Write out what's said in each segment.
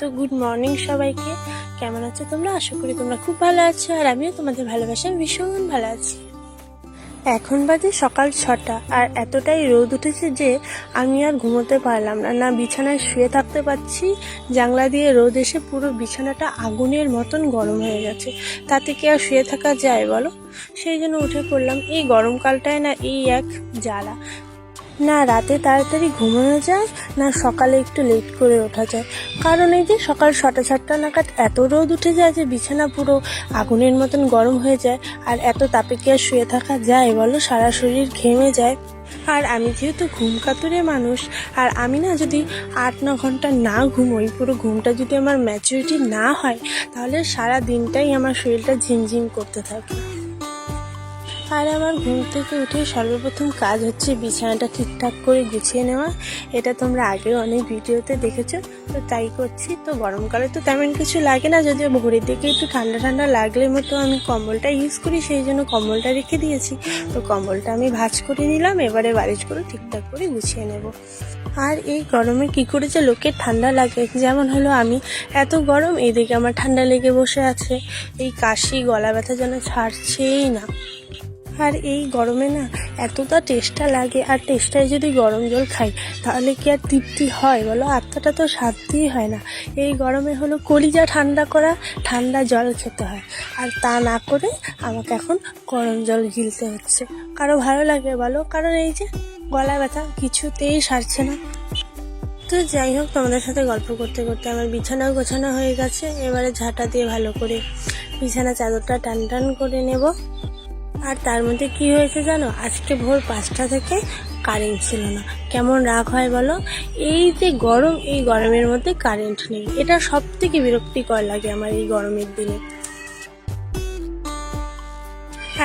তো good morning সবাইকে। কেমন আছো তোমরা? আশা করি তোমরা খুব ভালো আছো, আর আমিও তোমাদের ভালোবাসায় ভীষণ ভালো আছি। এখন বাজে সকাল 6টা, আর এতটাই রোদ উঠেছে যে আমি আর ঘুমোতে পারলাম না, না বিছানায় শুয়ে থাকতে পারছি। জানলা দিয়ে রোদ এসে পুরো বিছানাটা আগুনের মতন গরম হয়ে গেছে। তাতে কি আর শুয়ে থাকা যায় বলো? সেই জন্য উঠে পড়লাম। এই গরমকালটায় না এই এক জ্বালা, না রাতে তাড়াতাড়ি ঘুমানো যায়, না সকালে একটু লেট করে ওঠা যায়। কারণ এই যে সকাল 6টা নাগাদ এত রোদ উঠে যায় যে বিছানা পুরো আগুনের মতন গরম হয়ে যায়। আর এত তাপে কি আর শুয়ে থাকা যায় বলো? সারা শরীর ঘেমে যায়। আর আমি যেহেতু ঘুম কাতুরে মানুষ, আর আমি না যদি 8-9 ঘন্টা না ঘুমোই, পুরো ঘুমটা যদি আমার ম্যাচুরিটি না হয়, তাহলে সারা দিনটাই আমার শরীরটা ঝিমঝিম করতে থাকে। আর আমার ঘুম থেকে উঠে সর্বপ্রথম কাজ হচ্ছে বিছানাটা ঠিকঠাক করে গুছিয়ে নেওয়া। এটা তোমরা আগেও অনেক ভিডিওতে দেখেছো, তো তাই করছি। তো গরমকালে তো তেমন কিছু লাগে না, যদিও ভোরের দিকে একটু ঠান্ডা ঠান্ডা লাগলে মতো আমি কম্বলটা ইউজ করি, সেই জন্য কম্বলটা রেখে দিয়েছি। তো কম্বলটা আমি ভাঁজ করে নিলাম, এবারে বালিশ করে ঠিকঠাক করে গুছিয়ে নেব। আর এই গরমে কি করে যে লোকের ঠান্ডা লাগে, যেমন হলো আমি এত গরম, এদিকে আমার ঠান্ডা লেগে বসে আছে, এই কাশি গলা ব্যথা যেন ছাড়ছেই না। আর এই গরমে না এতটা টেস্টা লাগে, আর টেস্টায় যদি গরম জল খাই তাহলে কি আর তৃপ্তি হয় বলো? আত্মাটা তো শান্তিই হয় না। এই গরমে হলো কলিজা ঠান্ডা করা ঠান্ডা জল খেতে হয়, আর তা না করে আমাকে এখন গরম জল গিলতে হচ্ছে। কারো ভালো লাগে বলো? কারণ এই যে গলা ব্যথা কিছুতেই সারছে না। তো যাই হোক, তোমাদের সাথে গল্প করতে করতে আমার বিছানাও গোছানো হয়ে গেছে। এবারে ঝাঁটা দিয়ে ভালো করে বিছানা চাদরটা টান টান করে নেব। আর তার মধ্যে কি হয়েছে জানো? আজকে ভোর 5টা থেকে কারেন্ট ছিল না। কেমন রাগ হয় বলো? এই যে গরম, এই গরমের মধ্যে কারেন্ট নেই, এটা সব থেকে বিরক্তিকর লাগে আমার এই গরমের দিনে।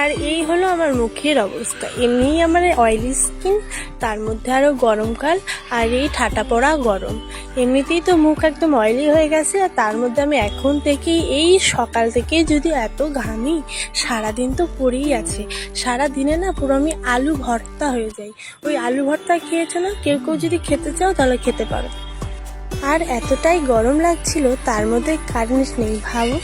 আর এই হলো আমার মুখের অবস্থা। এমনিই আমার অয়েলি স্কিন, তার মধ্যে আরও গরমকাল, আর এই ঠাটা পড়া গরম। এমনিতেই তো মুখ একদম অয়েলি হয়ে গেছে, আর তার মধ্যে আমি এখন থেকেই এই সকাল থেকে যদি এত ঘামি, সারাদিন তো পড়েই আছে। সারা দিনে না পুরো আমি আলু ভর্তা হয়ে যাই। ওই আলু ভর্তা খেয়েছো না? কেউ কেউ যদি খেতে চাও তাহলে খেতে পারো। আর এতটাই গরম লাগছিল, তার মধ্যে কারেন্ট নেই, ভাবো।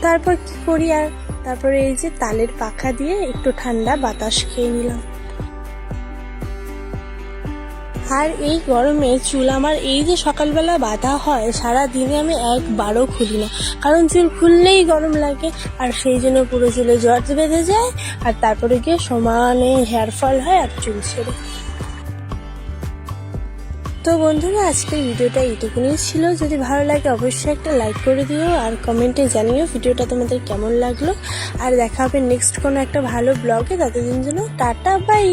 তারপর কি করি? আর তারপরে এই যে তালের পাখা দিয়ে একটু ঠান্ডা বাতাস খেয়ে নিলাম। আর এই গরমে চুল আমার এই যে সকালবেলা বাঁধা হয়, সারা দিনে আমি একবারও খুলি না, কারণ চুল খুললেই গরম লাগে, আর সেই জন্য পুরো চুলে জট বেঁধে যায়, আর তারপরে গিয়ে সমানে হেয়ার ফল হয় আর চুল ছেড়ে। তো বন্ধুরা, আজকের ভিডিওটা এইটুকুনি ছিল। যদি ভালো লাগে অবশ্যই একটা লাইক করে দিও, আর কমেন্টে জানিও ভিডিওটা তোমাদের কেমন লাগলো। আর দেখা হবে নেক্সট কোনো একটা ভালো ব্লগে। ততদিন জন্য টাটা, বাই।